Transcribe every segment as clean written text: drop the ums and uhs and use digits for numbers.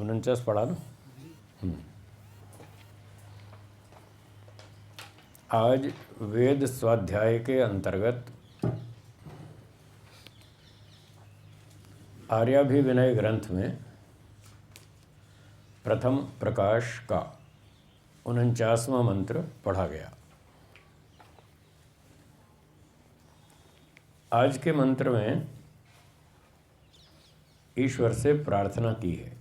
49 पढ़ा ना। आज वेद स्वाध्याय के अंतर्गत आर्याभिविनय ग्रंथ में प्रथम प्रकाश का 49वां मंत्र पढ़ा गया। आज के मंत्र में ईश्वर से प्रार्थना की है।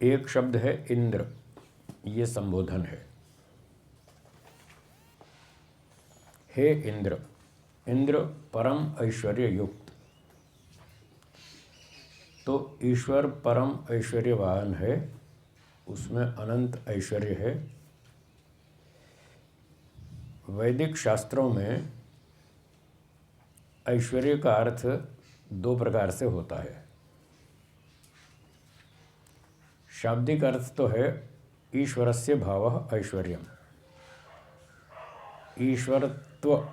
एक शब्द है इंद्र, ये संबोधन है। हे इंद्र, इंद्र परम ऐश्वर्य युक्त। तो ईश्वर परम ऐश्वर्यवान है, उसमें अनंत ऐश्वर्य है। वैदिक शास्त्रों में ऐश्वर्य का अर्थ दो प्रकार से होता है। शाब्दिक अर्थ तो है ईश्वरस्य भावः ऐश्वर्यम, ईश्वरत्व,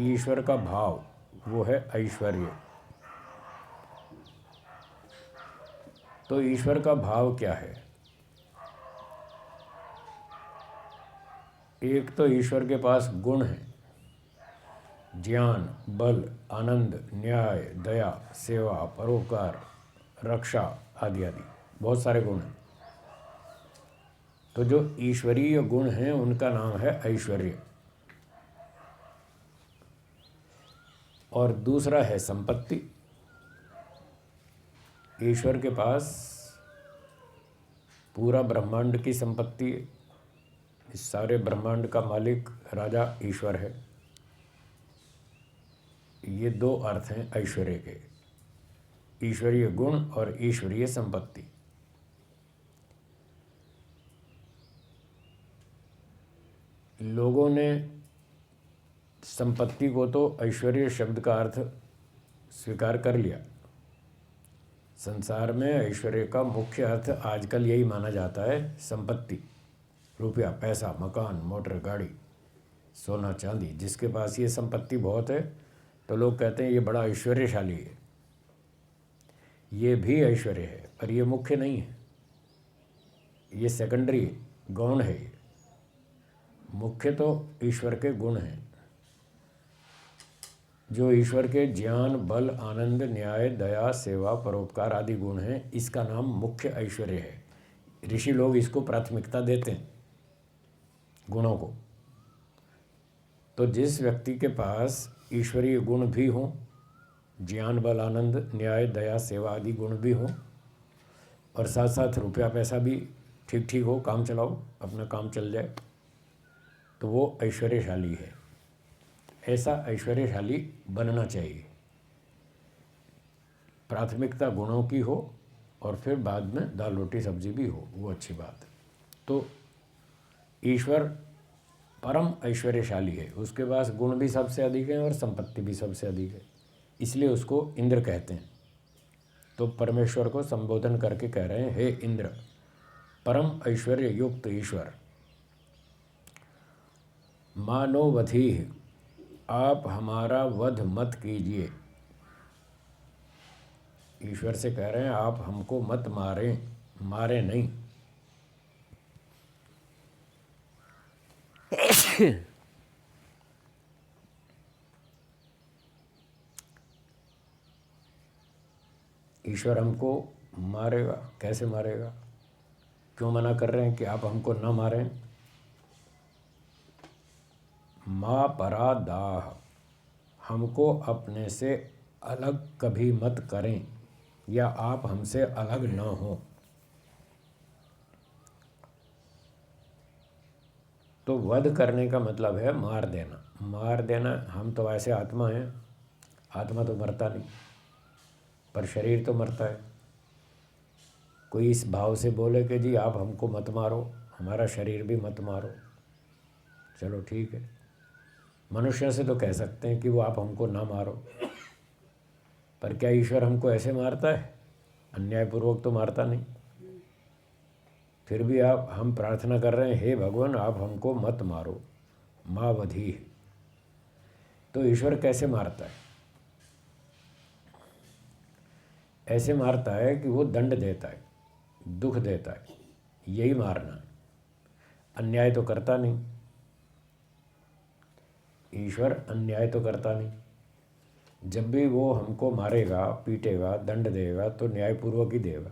ईश्वर का भाव वो है ऐश्वर्य। तो ईश्वर का भाव क्या है? एक तो ईश्वर के पास गुण है, ज्ञान, बल, आनंद, न्याय, दया, सेवा, परोपकार, रक्षा आदि आदि बहुत सारे गुण हैं। तो जो ईश्वरीय गुण हैं उनका नाम है ऐश्वर्य। और दूसरा है संपत्ति। ईश्वर के पास पूरा ब्रह्मांड की संपत्ति है। इस सारे ब्रह्मांड का मालिक राजा ईश्वर है। ये दो अर्थ हैं ऐश्वर्य के, ईश्वरीय गुण और ईश्वरीय संपत्ति। लोगों ने संपत्ति को तो ऐश्वर्य शब्द का अर्थ स्वीकार कर लिया। संसार में ऐश्वर्य का मुख्य अर्थ आजकल यही माना जाता है, संपत्ति, रुपया, पैसा, मकान, मोटर, गाड़ी, सोना, चांदी। जिसके पास ये संपत्ति बहुत है तो लोग कहते हैं ये बड़ा ऐश्वर्यशाली है। ये भी ऐश्वर्य है, पर ये मुख्य नहीं है, ये सेकेंडरी गौण है। ये मुख्य तो ईश्वर के गुण हैं। जो ईश्वर के ज्ञान, बल, आनंद, न्याय, दया, सेवा, परोपकार आदि गुण हैं, इसका नाम मुख्य ऐश्वर्य है। ऋषि लोग इसको प्राथमिकता देते हैं, गुणों को। तो जिस व्यक्ति के पास ईश्वरीय गुण भी हों, ज्ञान, बल, आनंद, न्याय, दया, सेवा आदि गुण भी हों, और साथ साथ रुपया पैसा भी ठीक ठीक हो, काम चलाओ, अपना काम चल जाए, तो वो ऐश्वर्यशाली है। ऐसा ऐश्वर्यशाली बनना चाहिए। प्राथमिकता गुणों की हो और फिर बाद में दाल रोटी सब्जी भी हो, वो अच्छी बात है। तो ईश्वर परम ऐश्वर्यशाली है, उसके पास गुण भी सबसे अधिक हैं और संपत्ति भी सबसे अधिक है, इसलिए उसको इंद्र कहते हैं। तो परमेश्वर को संबोधन करके कह रहे हैं, हे इंद्र, परम ऐश्वर्य युक्त ईश्वर, मानो वधीः, आप हमारा वध मत कीजिए। ईश्वर से कह रहे हैं आप हमको मत मारें, मारे नहीं। ईश्वर हमको मारेगा, कैसे मारेगा? क्यों मना कर रहे हैं कि आप हमको न मारें? माँ परादाह, हमको अपने से अलग कभी मत करें, या आप हमसे अलग न हो। तो वध करने का मतलब है मार देना। मार देना, हम तो ऐसे आत्मा हैं, आत्मा तो मरता नहीं, पर शरीर तो मरता है। कोई इस भाव से बोले कि जी आप हमको मत मारो, हमारा शरीर भी मत मारो, चलो ठीक है। मनुष्य से तो कह सकते हैं कि वो आप हमको ना मारो, पर क्या ईश्वर हमको ऐसे मारता है? अन्यायपूर्वक तो मारता नहीं। फिर भी हम प्रार्थना कर रहे हैं, हे भगवान आप हमको मत मारो, माँ वधीः। तो ईश्वर कैसे मारता है? ऐसे मारता है कि वो दंड देता है, दुख देता है, यही मारना है। अन्याय तो करता नहीं, ईश्वर अन्याय तो करता नहीं। जब भी वो हमको मारेगा, पीटेगा, दंड देगा तो न्यायपूर्वक ही देगा।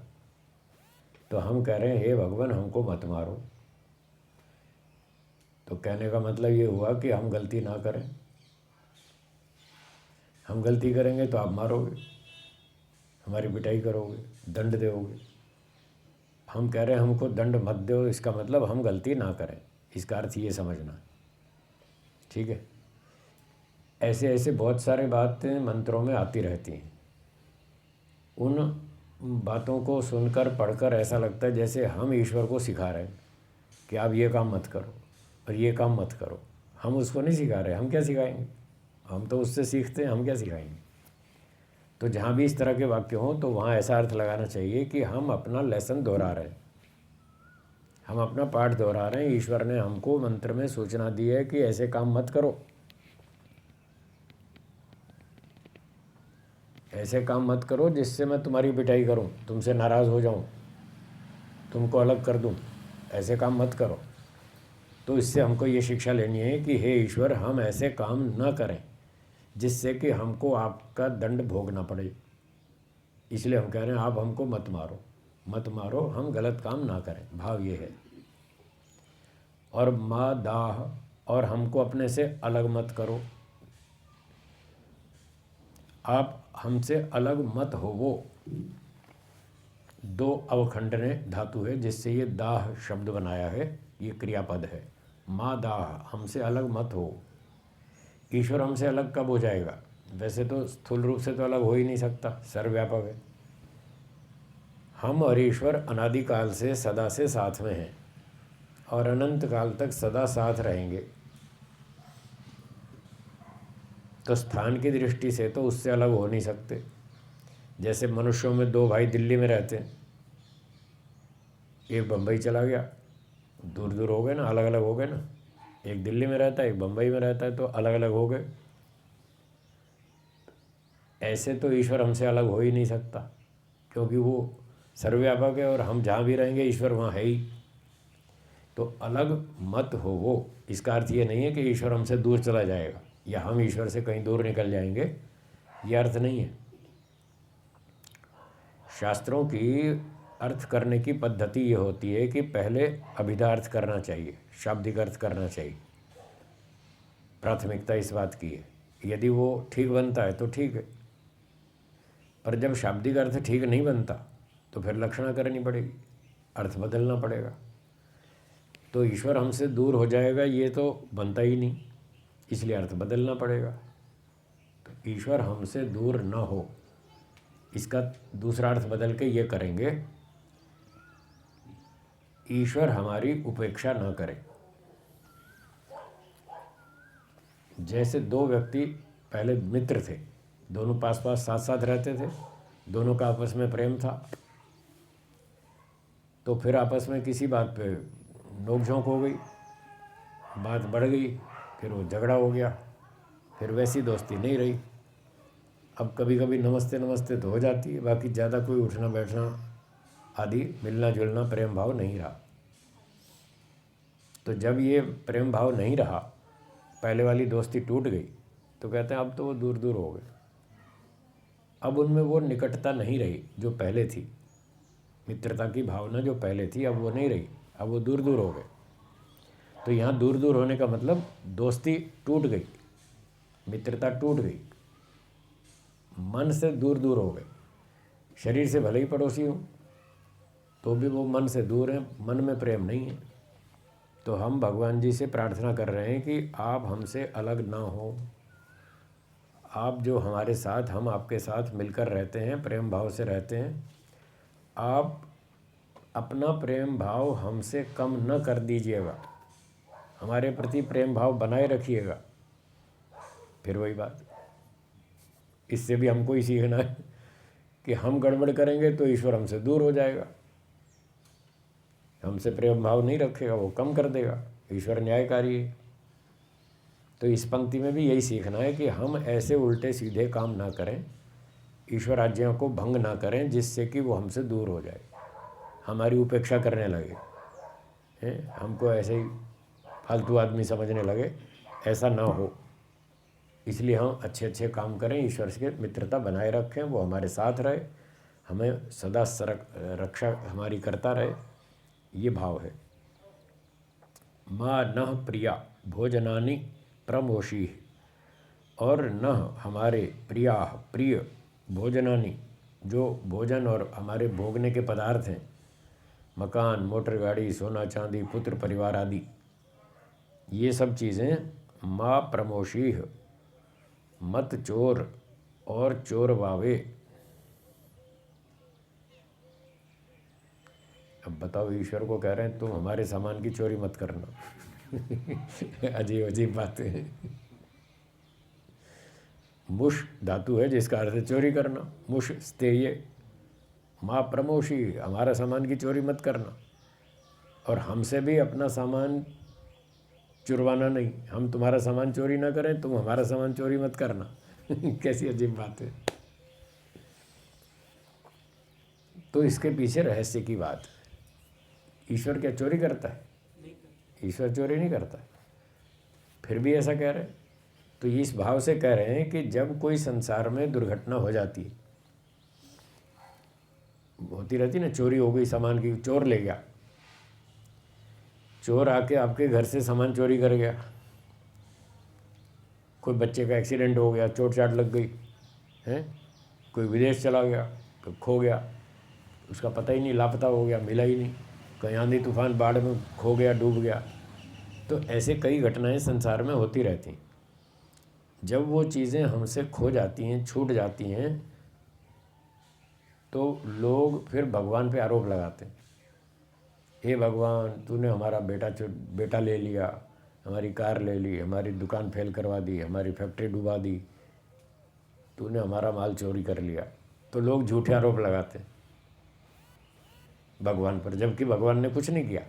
तो हम कह रहे हैं हे भगवान हमको मत मारो, तो कहने का मतलब ये हुआ कि हम गलती ना करें। हम गलती करेंगे तो आप मारोगे, हमारी पिटाई करोगे, दंड दोगे। हम कह रहे हैं हमको दंड मत दो, इसका मतलब हम गलती ना करें, इसका अर्थ ये समझना। ठीक है। ऐसे ऐसे बहुत सारे बातें मंत्रों में आती रहती हैं। उन बातों को सुनकर पढ़कर ऐसा लगता है जैसे हम ईश्वर को सिखा रहे हैं कि आप ये काम मत करो और ये काम मत करो। हम उसको नहीं सिखा रहे, हम क्या सिखाएंगे? हम तो उससे सीखते हैं, हम क्या सिखाएंगे? तो जहाँ भी इस तरह के वाक्य हों तो वहाँ ऐसा अर्थ लगाना चाहिए कि हम अपना लेसन दोहरा रहे हैं, हम अपना पाठ दोहरा रहे हैं। ईश्वर ने हमको मंत्र में सूचना दी है कि ऐसे काम मत करो, ऐसे काम मत करो जिससे मैं तुम्हारी पिटाई करूं, तुमसे नाराज़ हो जाऊं, तुमको अलग कर दूं। ऐसे काम मत करो। तो इससे हमको ये शिक्षा लेनी है कि हे ईश्वर हम ऐसे काम न करें जिससे कि हमको आपका दंड भोगना पड़े। इसलिए हम कह रहे हैं आप हमको मत मारो, मत मारो, हम गलत काम ना करें, भाव ये है। और मा दाह, और हमको अपने से अलग मत करो, आप हमसे अलग मत होवो। दो अवखंडने धातु है जिससे ये दाह शब्द बनाया है, ये क्रियापद है। मा दाह, हमसे अलग मत हो। ईश्वर हमसे अलग कब हो जाएगा? वैसे तो स्थूल रूप से तो अलग हो ही नहीं सकता, सर्वव्यापक है। हम और ईश्वर अनादिकाल से सदा से साथ में हैं और अनंत काल तक सदा साथ रहेंगे। तो स्थान की दृष्टि से तो उससे अलग हो नहीं सकते। जैसे मनुष्यों में दो भाई दिल्ली में रहते हैं, एक बम्बई चला गया, दूर दूर हो गए ना, अलग अलग हो गए ना। एक दिल्ली में रहता है, एक बम्बई में रहता है, तो अलग अलग हो गए। ऐसे तो ईश्वर हमसे अलग हो ही नहीं सकता, क्योंकि वो सर्वव्यापक है और हम जहाँ भी रहेंगे ईश्वर वहाँ है ही। तो अलग मत हो वो, इसका अर्थ ये नहीं है कि ईश्वर हमसे दूर चला जाएगा या हम ईश्वर से कहीं दूर निकल जाएंगे, ये अर्थ नहीं है। शास्त्रों की अर्थ करने की पद्धति ये होती है कि पहले अभिधा अर्थ करना चाहिए, शाब्दिक अर्थ करना चाहिए। प्राथमिकता इस बात की है। यदि वो ठीक बनता है तो ठीक है, पर जब शाब्दिक अर्थ ठीक नहीं बनता तो फिर लक्षणा करनी पड़ेगी, अर्थ बदलना पड़ेगा। तो ईश्वर हमसे दूर हो जाएगा ये तो बनता ही नहीं, इसलिए अर्थ बदलना पड़ेगा। तो ईश्वर हमसे दूर न हो, इसका दूसरा अर्थ बदल के ये करेंगे, ईश्वर हमारी उपेक्षा न करे। जैसे दो व्यक्ति पहले मित्र थे, दोनों पास पास साथ साथ रहते थे, दोनों का आपस में प्रेम था। तो फिर आपस में किसी बात पे नोक-झोंक हो गई, बात बढ़ गई, फिर वो झगड़ा हो गया, फिर वैसी दोस्ती नहीं रही। अब कभी कभी नमस्ते नमस्ते तो हो जाती है, बाकी ज़्यादा कोई उठना बैठना आदि मिलना जुलना प्रेम भाव नहीं रहा। तो जब ये प्रेम भाव नहीं रहा, पहले वाली दोस्ती टूट गई, तो कहते हैं अब तो वो दूर दूर हो गए। अब उनमें वो निकटता नहीं रही जो पहले थी, मित्रता की भावना जो पहले थी अब वो नहीं रही, अब वो दूर दूर हो गए। तो यहाँ दूर दूर होने का मतलब दोस्ती टूट गई, मित्रता टूट गई, मन से दूर दूर हो गए। शरीर से भले ही पड़ोसी हो तो भी वो मन से दूर हैं, मन में प्रेम नहीं है। तो हम भगवान जी से प्रार्थना कर रहे हैं कि आप हमसे अलग ना हो, आप जो हमारे साथ, हम आपके साथ मिलकर रहते हैं, प्रेम भाव से रहते हैं, आप अपना प्रेम भाव हमसे कम न कर दीजिएगा, हमारे प्रति प्रेम भाव बनाए रखिएगा। फिर वही बात, इससे भी हमको ही सीखना है कि हम गड़बड़ करेंगे तो ईश्वर हमसे दूर हो जाएगा, हमसे प्रेम भाव नहीं रखेगा, वो कम कर देगा। ईश्वर न्यायकारी है। तो इस पंक्ति में भी यही सीखना है कि हम ऐसे उल्टे सीधे काम ना करें, ईश्वर आज्ञा को भंग ना करें जिससे कि वो हमसे दूर हो जाए, हमारी उपेक्षा करने लगे, हैं, हमको ऐसे ही फालतू आदमी समझने लगे, ऐसा ना हो। इसलिए हम अच्छे अच्छे काम करें, ईश्वर से मित्रता बनाए रखें, वो हमारे साथ रहे, हमें सदा रक्षा हमारी करता रहे, ये भाव है। माँ नः प्रिया भोजनानि प्रमोषी, और न हमारे प्रिया प्रिय भोजनानि, जो भोजन और हमारे भोगने के पदार्थ हैं, मकान, मोटर गाड़ी, सोना चांदी, पुत्र परिवार आदि, ये सब चीज़ें माँ प्रमोषी, मत चोर और चोर वावे। अब बताओ, ईश्वर को कह रहे हैं तुम हमारे सामान की चोरी मत करना। अजीब अजीब बातें हैं। मुष धातु है जिसका अर्थ है चोरी करना, मुष स्तेय, माँ प्रमोषी, हमारा सामान की चोरी मत करना, और हमसे भी अपना सामान चुरवाना नहीं, हम तुम्हारा सामान चोरी ना करें, तुम हमारा सामान चोरी मत करना। कैसी अजीब बात है। तो इसके पीछे रहस्य की बात। ईश्वर क्या चोरी करता है? ईश्वर चोरी नहीं करता, फिर भी ऐसा कह रहे हैं। तो इस भाव से कह रहे हैं कि जब कोई संसार में दुर्घटना हो जाती है, होती रहती ना, चोरी हो गई सामान की, चोर ले गया, चोर आके आपके घर से सामान चोरी कर गया, कोई बच्चे का एक्सीडेंट हो गया, चोट चाट लग गई है, कोई विदेश चला गया तो खो गया, उसका पता ही नहीं, लापता हो गया, मिला ही नहीं, कहीं आंधी तूफान बाढ़ में खो गया, डूब गया। तो ऐसे कई घटनाएं संसार में होती रहती। जब वो चीज़ें हमसे खो जाती हैं, छूट जाती हैं, तो लोग फिर भगवान पे आरोप लगाते हैं, हे भगवान तूने हमारा बेटा ले लिया, हमारी कार ले ली, हमारी दुकान फेल करवा दी, हमारी फैक्ट्री डुबा दी, तूने हमारा माल चोरी कर लिया। तो लोग झूठे आरोप लगाते हैं भगवान पर, जबकि भगवान ने कुछ नहीं किया।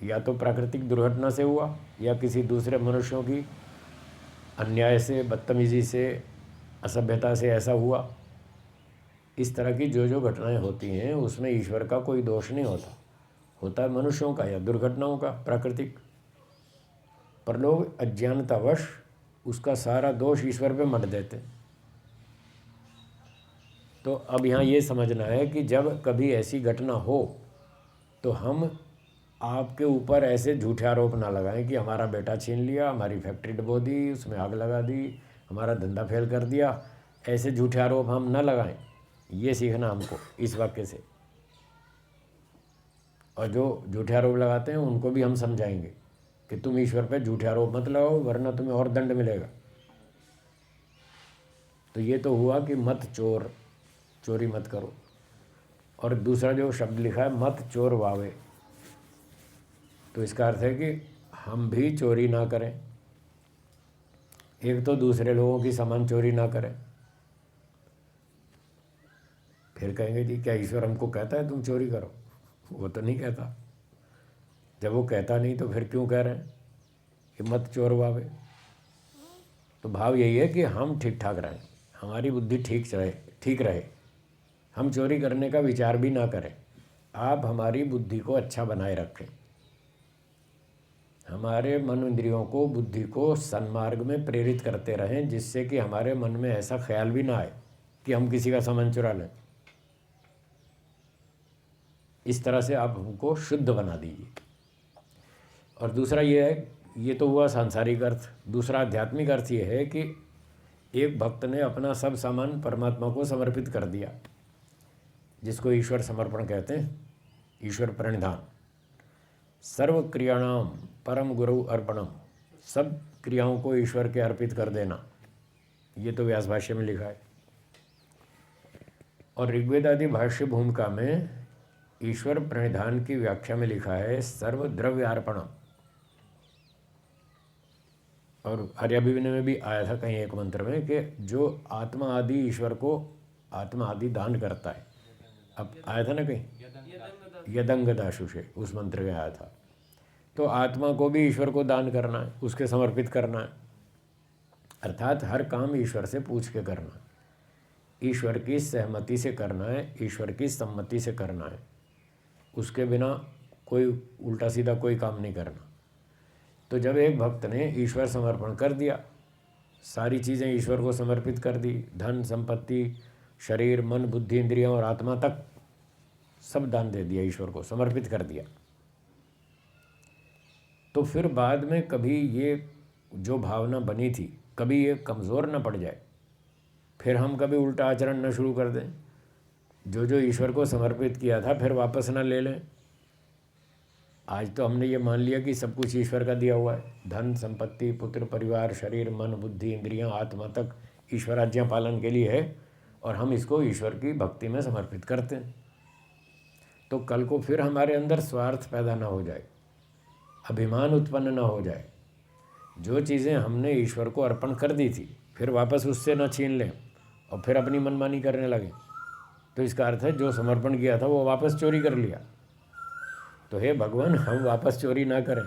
या तो प्राकृतिक दुर्घटना से हुआ, या किसी दूसरे मनुष्यों की अन्याय से, बदतमीजी से, असभ्यता से ऐसा हुआ। इस तरह की जो जो घटनाएं होती हैं उसमें ईश्वर का कोई दोष नहीं होता, होता है मनुष्यों का या दुर्घटनाओं का, प्राकृतिक। पर लोग अज्ञानतावश उसका सारा दोष ईश्वर पे मढ़ देते। तो अब यहाँ ये समझना है कि जब कभी ऐसी घटना हो तो हम आपके ऊपर ऐसे झूठे आरोप ना लगाएं कि हमारा बेटा छीन लिया, हमारी फैक्ट्री डुबो दी, उसमें आग लगा दी, हमारा धंधा फेल कर दिया। ऐसे झूठे आरोप हम न लगाएं, ये सीखना हमको इस वाक्य से। और जो झूठे आरोप लगाते हैं उनको भी हम समझाएंगे कि तुम ईश्वर पे झूठे आरोप मत लगाओ, वरना तुम्हें और दंड मिलेगा। तो ये तो हुआ कि मत चोर, चोरी मत करो। और दूसरा जो शब्द लिखा है मत चोर वावे, तो इसका अर्थ है कि हम भी चोरी ना करें। एक तो दूसरे लोगों की सामान चोरी ना करें। फिर कहेंगे जी क्या ईश्वर हमको कहता है तुम चोरी करो? वो तो नहीं कहता। जब वो कहता नहीं तो फिर क्यों कह रहे हैं कि मत चोर वावे? तो भाव यही है कि हम ठीक ठाक रहें, हमारी बुद्धि ठीक रहे, हम चोरी करने का विचार भी ना करें। आप हमारी बुद्धि को अच्छा बनाए रखें, हमारे मन इंद्रियों को, बुद्धि को सन्मार्ग में प्रेरित करते रहें, जिससे कि हमारे मन में ऐसा ख्याल भी ना आए कि हम किसी का सामान चुरा लें। इस तरह से आप हमको शुद्ध बना दीजिए। और दूसरा ये है, ये तो हुआ सांसारिक अर्थ। दूसरा आध्यात्मिक अर्थ ये है कि एक भक्त ने अपना सब सामान परमात्मा को समर्पित कर दिया, जिसको ईश्वर समर्पण कहते हैं, ईश्वर प्रणिधान। सर्व क्रियाणाम परम गुरु अर्पणम, सब क्रियाओं को ईश्वर के अर्पित कर देना, ये तो व्यास भाष्य में लिखा है। और ऋग्वेद आदि भाष्य भूमिका में ईश्वर प्रणिधान की व्याख्या में लिखा है सर्व द्रव्यार्पणम। और आर्याभिविनय में भी आया था कहीं एक मंत्र में कि जो आत्मा आदि ईश्वर को आत्मा आदि दान करता है। अब आया था ना कहीं, यदंग दाशुषे, उस मंत्र में आया था। तो आत्मा को भी ईश्वर को दान करना है, उसके समर्पित करना है, अर्थात हर काम ईश्वर से पूछ के करना। ईश्वर की सहमति से करना है, ईश्वर की सम्मति से करना है। उसके बिना कोई उल्टा सीधा कोई काम नहीं करना। तो जब एक भक्त ने ईश्वर समर्पण कर दिया, सारी चीज़ें ईश्वर को समर्पित कर दी, धन संपत्ति, शरीर, मन, बुद्धि, इंद्रियां और आत्मा तक सब दान दे दिया, ईश्वर को समर्पित कर दिया, तो फिर बाद में कभी ये जो भावना बनी थी कभी ये कमज़ोर न पड़ जाए, फिर हम कभी उल्टा आचरण न शुरू कर दें, जो ईश्वर को समर्पित किया था फिर वापस न ले लें। आज तो हमने ये मान लिया कि सब कुछ ईश्वर का दिया हुआ है, धन संपत्ति, पुत्र परिवार, शरीर, मन, बुद्धि, इंद्रियां, आत्मा तक ईश्वर आज्ञा पालन के लिए है, और हम इसको ईश्वर की भक्ति में समर्पित करते हैं। तो कल को फिर हमारे अंदर स्वार्थ पैदा ना हो जाए, अभिमान उत्पन्न ना हो जाए। जो चीज़ें हमने ईश्वर को अर्पण कर दी थी फिर वापस उससे न छीन लें और फिर अपनी मनमानी करने लगे, तो इसका अर्थ है जो समर्पण किया था वो वापस चोरी कर लिया। तो हे भगवान, हम वापस चोरी ना करें,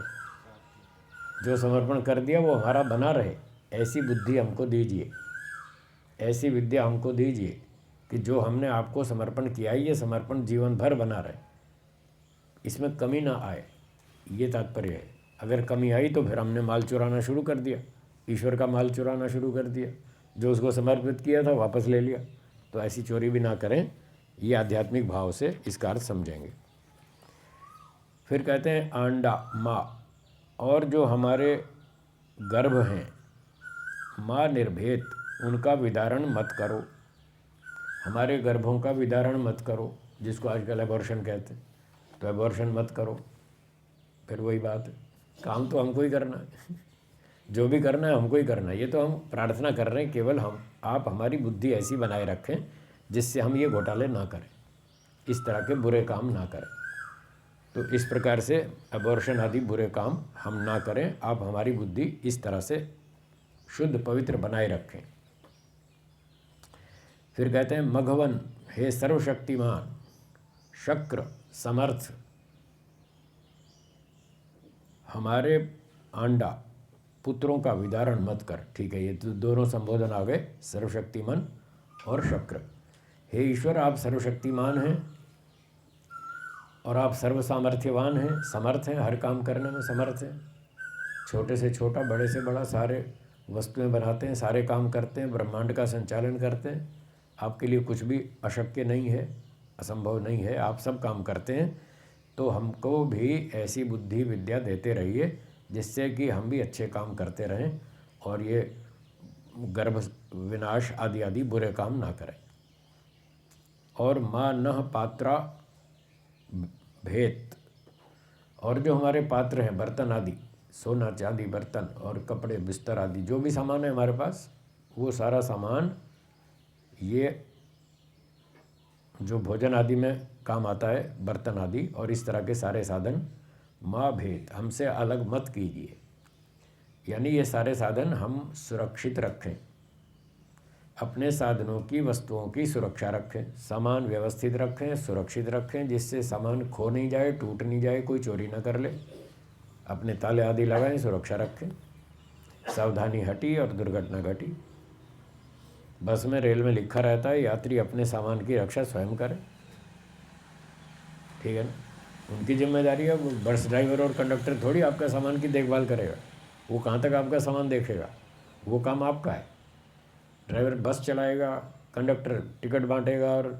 जो समर्पण कर दिया वो हमारा बना रहे, ऐसी बुद्धि हमको दीजिए, ऐसी विद्या हमको दीजिए कि जो हमने आपको समर्पण किया है ये समर्पण जीवन भर बना रहे, इसमें कमी ना आए, ये तात्पर्य है। अगर कमी आई तो फिर हमने माल चुराना शुरू कर दिया, ईश्वर का माल चुराना शुरू कर दिया, जो उसको समर्पित किया था वापस ले लिया। तो ऐसी चोरी भी ना करें, ये आध्यात्मिक भाव से इसका अर्थ समझेंगे। फिर कहते हैं आंडा, माँ, और जो हमारे गर्भ हैं, माँ निर्भेद, उनका विदारण मत करो, हमारे गर्भों का विदारण मत करो, जिसको आजकल एबॉर्शन कहते हैं, तो एबॉर्शन मत करो। फिर वही बात है, काम तो हमको ही करना है, जो भी करना है हमको ही करना है। ये तो हम प्रार्थना कर रहे हैं केवल आप हमारी बुद्धि ऐसी बनाए रखें जिससे हम ये घोटाले ना करें, इस तरह के बुरे काम ना करें। तो इस प्रकार से एबॉर्शन आदि बुरे काम हम ना करें, आप हमारी बुद्धि इस तरह से शुद्ध पवित्र बनाए रखें। फिर कहते हैं मघवन, हे सर्वशक्तिमान, शक्र, समर्थ, हमारे आंडा पुत्रों का विदारण मत कर। ठीक है, ये तो दोनों संबोधन आ गए, सर्वशक्तिमान और शक्र। हे ईश्वर, आप सर्वशक्तिमान हैं और आप सर्व सामर्थ्यवान हैं, समर्थ हैं, हर काम करने में समर्थ हैं, छोटे से छोटा, बड़े से बड़ा, सारे वस्तुएं बनाते हैं, सारे काम करते हैं, ब्रह्मांड का संचालन करते हैं। आपके लिए कुछ भी अशक्य नहीं है, असंभव नहीं है, आप सब काम करते हैं। तो हमको भी ऐसी बुद्धि विद्या देते रहिए जिससे कि हम भी अच्छे काम करते रहें और ये गर्भ विनाश आदि आदि बुरे काम ना करें। और माँ नह पात्रा भेद, और जो हमारे पात्र हैं, बर्तन आदि, सोना चांदी बर्तन और कपड़े बिस्तर आदि जो भी सामान है हमारे पास, वो सारा सामान ये जो भोजन आदि में काम आता है, बर्तन आदि और इस तरह के सारे साधन, माँ भेद, हमसे अलग मत कीजिए। यानी ये सारे साधन हम सुरक्षित रखें, अपने साधनों की, वस्तुओं की सुरक्षा रखें, सामान व्यवस्थित रखें, सुरक्षित रखें, जिससे सामान खो नहीं जाए, टूट नहीं जाए, कोई चोरी ना कर ले, अपने ताले आदि लगाएं, सुरक्षा रखें, सावधानी हटी और दुर्घटना घटी। बस में, रेल में लिखा रहता है यात्री अपने सामान की रक्षा स्वयं करें, ठीक है ना, उनकी जिम्मेदारी है। वो बस ड्राइवर और कंडक्टर थोड़ी आपका सामान की देखभाल करेगा, वो कहाँ तक आपका सामान देखेगा, वो काम आपका है। ड्राइवर बस चलाएगा, कंडक्टर टिकट बांटेगा और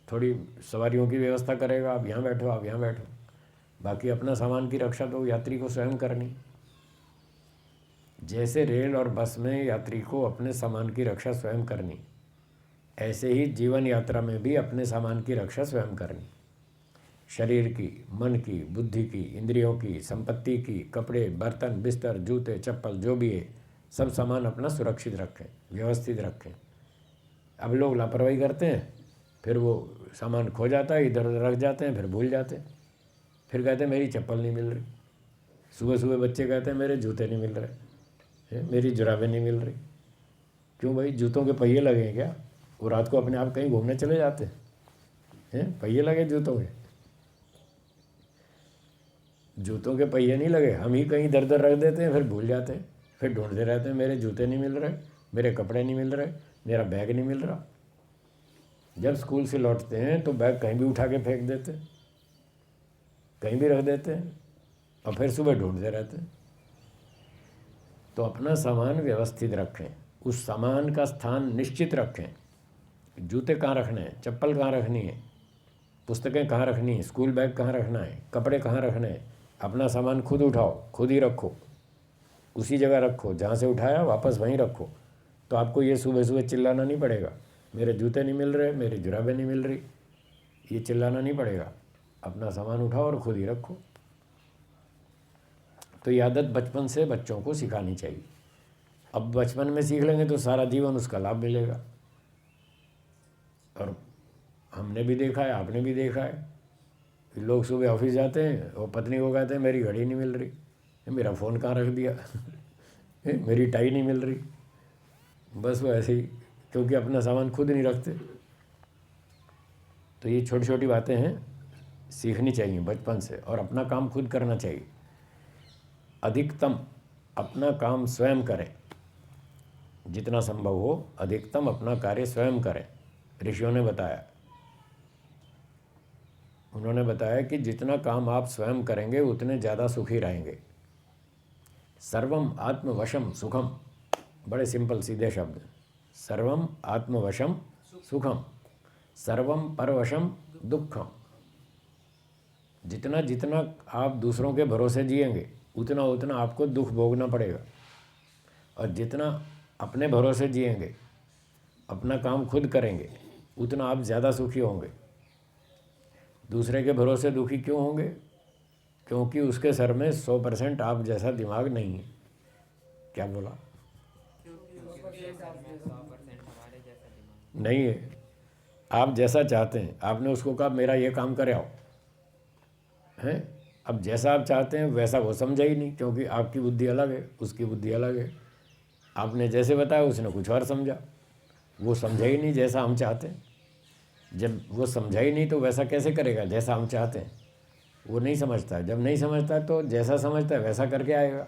थोड़ी सवारियों की व्यवस्था करेगा, आप यहाँ बैठो, आप यहाँ बैठो, बाकी अपना सामान की रक्षा तो यात्री को स्वयं करनी। जैसे रेल और बस में यात्री को अपने सामान की रक्षा स्वयं करनी, ऐसे ही जीवन यात्रा में भी अपने सामान की रक्षा स्वयं करनी। शरीर की, मन की, बुद्धि की, इंद्रियों की, संपत्ति की, कपड़े, बर्तन, बिस्तर, जूते, चप्पल, जो भी है, सब सामान अपना सुरक्षित रखें, व्यवस्थित रखें। अब लोग लापरवाही करते हैं, फिर वो सामान खो जाता है, इधर उधर रख जाते हैं, फिर भूल जाते हैं, फिर कहते हैं मेरी चप्पल नहीं मिल रही। सुबह सुबह बच्चे कहते हैं मेरे जूते नहीं मिल रहे, मेरी जुराबें नहीं मिल रही। क्यों भाई, जूतों के पहिए लगे हैं क्या? वो रात को अपने आप कहीं घूमने चले जाते हैं, पहिए लगे जूतों के? जूतों के पहिए नहीं लगे, हम ही कहीं दर दर रख देते हैं, फिर भूल जाते हैं, फिर ढूंढते रहते हैं, मेरे जूते नहीं मिल रहे, मेरे कपड़े नहीं मिल रहे, मेरा बैग नहीं मिल रहा। जब स्कूल से लौटते हैं तो बैग कहीं भी उठा के फेंक देते हैं, कहीं भी रख देते हैं और फिर सुबह ढूंढते रहते हैं। तो अपना सामान व्यवस्थित रखें, उस सामान का स्थान निश्चित रखें। जूते कहाँ रखने हैं, चप्पल कहाँ रखनी है, पुस्तकें कहाँ रखनी है, स्कूल बैग कहाँ रखना है, कपड़े कहाँ रखने हैं। अपना सामान खुद उठाओ, खुद ही रखो, उसी जगह रखो जहाँ से उठाया वापस वहीं रखो। तो आपको ये सुबह सुबह चिल्लाना नहीं पड़ेगा, मेरे जूते नहीं मिल रहे, मेरी जुराबें नहीं मिल रही, ये चिल्लाना नहीं पड़ेगा। अपना सामान उठाओ और खुद ही रखो। तो ये आदत बचपन से बच्चों को सिखानी चाहिए। अब बचपन में सीख लेंगे तो सारा जीवन उसका लाभ मिलेगा। और हमने भी देखा है, आपने भी देखा है, लोग सुबह ऑफिस जाते हैं और पत्नी को कहते हैं मेरी घड़ी नहीं मिल रही, मेरा फ़ोन कहाँ रख दिया मेरी टाई नहीं मिल रही। बस वो ऐसे ही, क्योंकि अपना सामान खुद नहीं रखते। तो ये छोटी छोटी बातें हैं, सीखनी चाहिए बचपन से, और अपना काम खुद करना चाहिए। अधिकतम अपना काम स्वयं करें, जितना संभव हो अधिकतम अपना कार्य स्वयं करें। ऋषियों ने बताया, उन्होंने बताया कि जितना काम आप स्वयं करेंगे उतने ज़्यादा सुखी रहेंगे। सर्वम आत्मवशम सुखम, बड़े सिंपल सीधे शब्द। सर्वम आत्मवशम सुखम, सर्वम परवशम दुखम। जितना जितना आप दूसरों के भरोसे जिएंगे उतना उतना आपको दुख भोगना पड़ेगा, और जितना अपने भरोसे जिएंगे, अपना काम खुद करेंगे, उतना आप ज़्यादा सुखी होंगे। दूसरे के भरोसे दुखी क्यों होंगे? क्योंकि उसके सर में 100% आप जैसा दिमाग नहीं है। क्या बोला? नहीं है, आप जैसा चाहते हैं। आपने उसको कहा मेरा ये काम करे आओ, हैं? अब जैसा आप चाहते हैं वैसा वो समझा ही नहीं, क्योंकि आपकी बुद्धि अलग है, उसकी बुद्धि अलग है। आपने जैसे बताया उसने कुछ और समझा, वो समझा ही नहीं जैसा हम चाहते हैं। जब वो समझा ही नहीं तो वैसा कैसे करेगा जैसा हम चाहते हैं? वो नहीं समझता है। जब नहीं समझता है तो जैसा समझता है वैसा करके आएगा,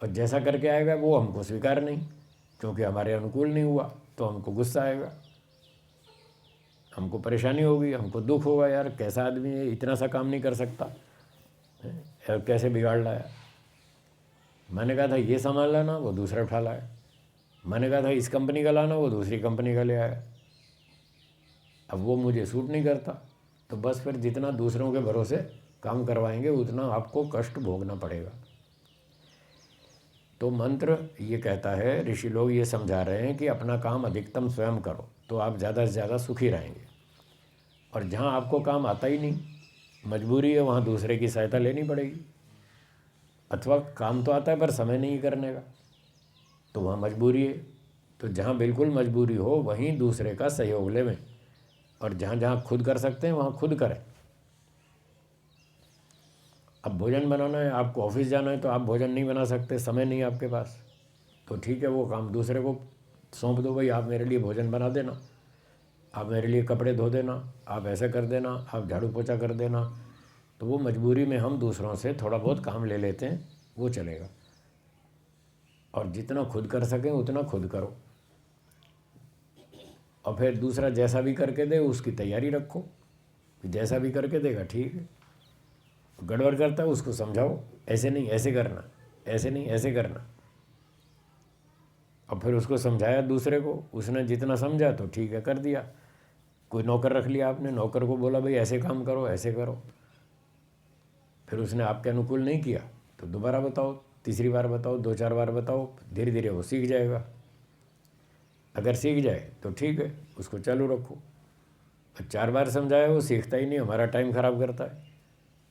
और जैसा करके आएगा वो हमको स्वीकार नहीं, क्योंकि हमारे अनुकूल नहीं हुआ, तो हमको गुस्सा आएगा, हमको परेशानी होगी, हमको दुख होगा। यार कैसा आदमी है, इतना सा काम नहीं कर सकता, यार कैसे बिगाड़ लाया। मैंने कहा था ये सामान लाना, वो दूसरा उठा लाया। मैंने कहा था इस कंपनी का लाना, वो दूसरी कंपनी का ले आया। अब वो मुझे सूट नहीं करता, तो बस फिर जितना दूसरों के भरोसे काम करवाएंगे उतना आपको कष्ट भोगना पड़ेगा। तो मंत्र ये कहता है, ऋषि लोग ये समझा रहे हैं कि अपना काम अधिकतम स्वयं करो तो आप ज़्यादा से ज़्यादा सुखी रहेंगे। और जहाँ आपको काम आता ही नहीं, मजबूरी है, वहाँ दूसरे की सहायता लेनी पड़ेगी। अथवा काम तो आता है पर समय नहीं करने का, तो वहाँ मजबूरी है। तो जहाँ बिल्कुल मजबूरी हो वहीं दूसरे का सहयोग लेवें, और जहाँ जहाँ खुद कर सकते हैं वहाँ खुद करें। अब भोजन बनाना है, आपको ऑफिस जाना है, तो आप भोजन नहीं बना सकते, समय नहीं आपके पास, तो ठीक है वो काम दूसरे को सौंप दो, भाई आप मेरे लिए भोजन बना देना, आप मेरे लिए कपड़े धो देना, आप ऐसे कर देना, आप झाड़ू पोछा कर देना। तो वो मजबूरी में हम दूसरों से थोड़ा बहुत काम ले लेते हैं, वो चलेगा। और जितना खुद कर सकें उतना खुद करो, और फिर दूसरा जैसा भी करके दे उसकी तैयारी रखो, जैसा भी करके देगा ठीक है। गड़बड़ करता है उसको समझाओ, ऐसे नहीं ऐसे करना, ऐसे नहीं ऐसे करना। और फिर उसको समझाया दूसरे को, उसने जितना समझा तो ठीक है कर दिया। कोई नौकर रख लिया आपने, नौकर को बोला भाई ऐसे काम करो ऐसे करो, फिर उसने आपके अनुकूल नहीं किया तो दोबारा बताओ, तीसरी बार बताओ, 2-4 बार बताओ, धीरे धीरे वो सीख जाएगा। अगर सीख जाए तो ठीक है, उसको चालू रखो। 4 बार समझाया वो सीखता ही नहीं, हमारा टाइम ख़राब करता है,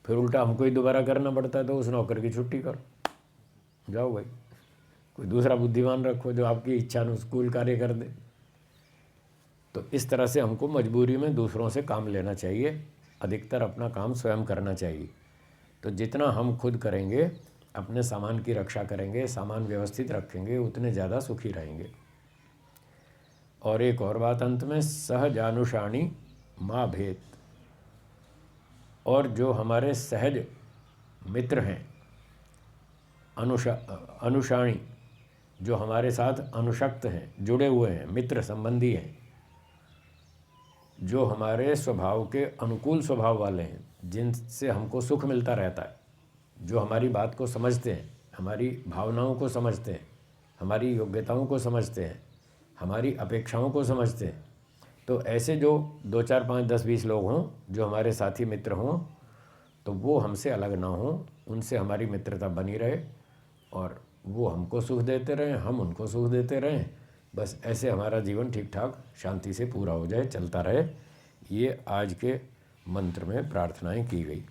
फिर उल्टा हमको ही दोबारा करना पड़ता है, तो उस नौकर की छुट्टी करो, जाओ भाई, कोई दूसरा बुद्धिमान रखो जो आपकी इच्छा अनुकूल कार्य कर दे। तो इस तरह से हमको मजबूरी में दूसरों से काम लेना चाहिए, अधिकतर अपना काम स्वयं करना चाहिए। तो जितना हम खुद करेंगे, अपने सामान की रक्षा करेंगे, सामान व्यवस्थित रखेंगे, उतने ज़्यादा सुखी रहेंगे। और एक और बात अंत में, सहजानुषाणी माँ भेद, और जो हमारे सहज मित्र हैं, अनुषाणी, जो हमारे साथ अनुशक्त हैं, जुड़े हुए हैं, मित्र संबंधी हैं, जो हमारे स्वभाव के अनुकूल स्वभाव वाले हैं, जिनसे हमको सुख मिलता रहता है, जो हमारी बात को समझते हैं, हमारी भावनाओं को समझते हैं, हमारी योग्यताओं को समझते हैं, हमारी अपेक्षाओं को समझते हैं। तो ऐसे जो 2 4 5 10 20 लोग हों, जो हमारे साथी मित्र हों, तो वो हमसे अलग ना हों, उनसे हमारी मित्रता बनी रहे और वो हमको सुख देते रहें, हम उनको सुख देते रहें। बस ऐसे हमारा जीवन ठीक ठाक शांति से पूरा हो जाए, चलता रहे। ये आज के मंत्र में प्रार्थनाएं की गई।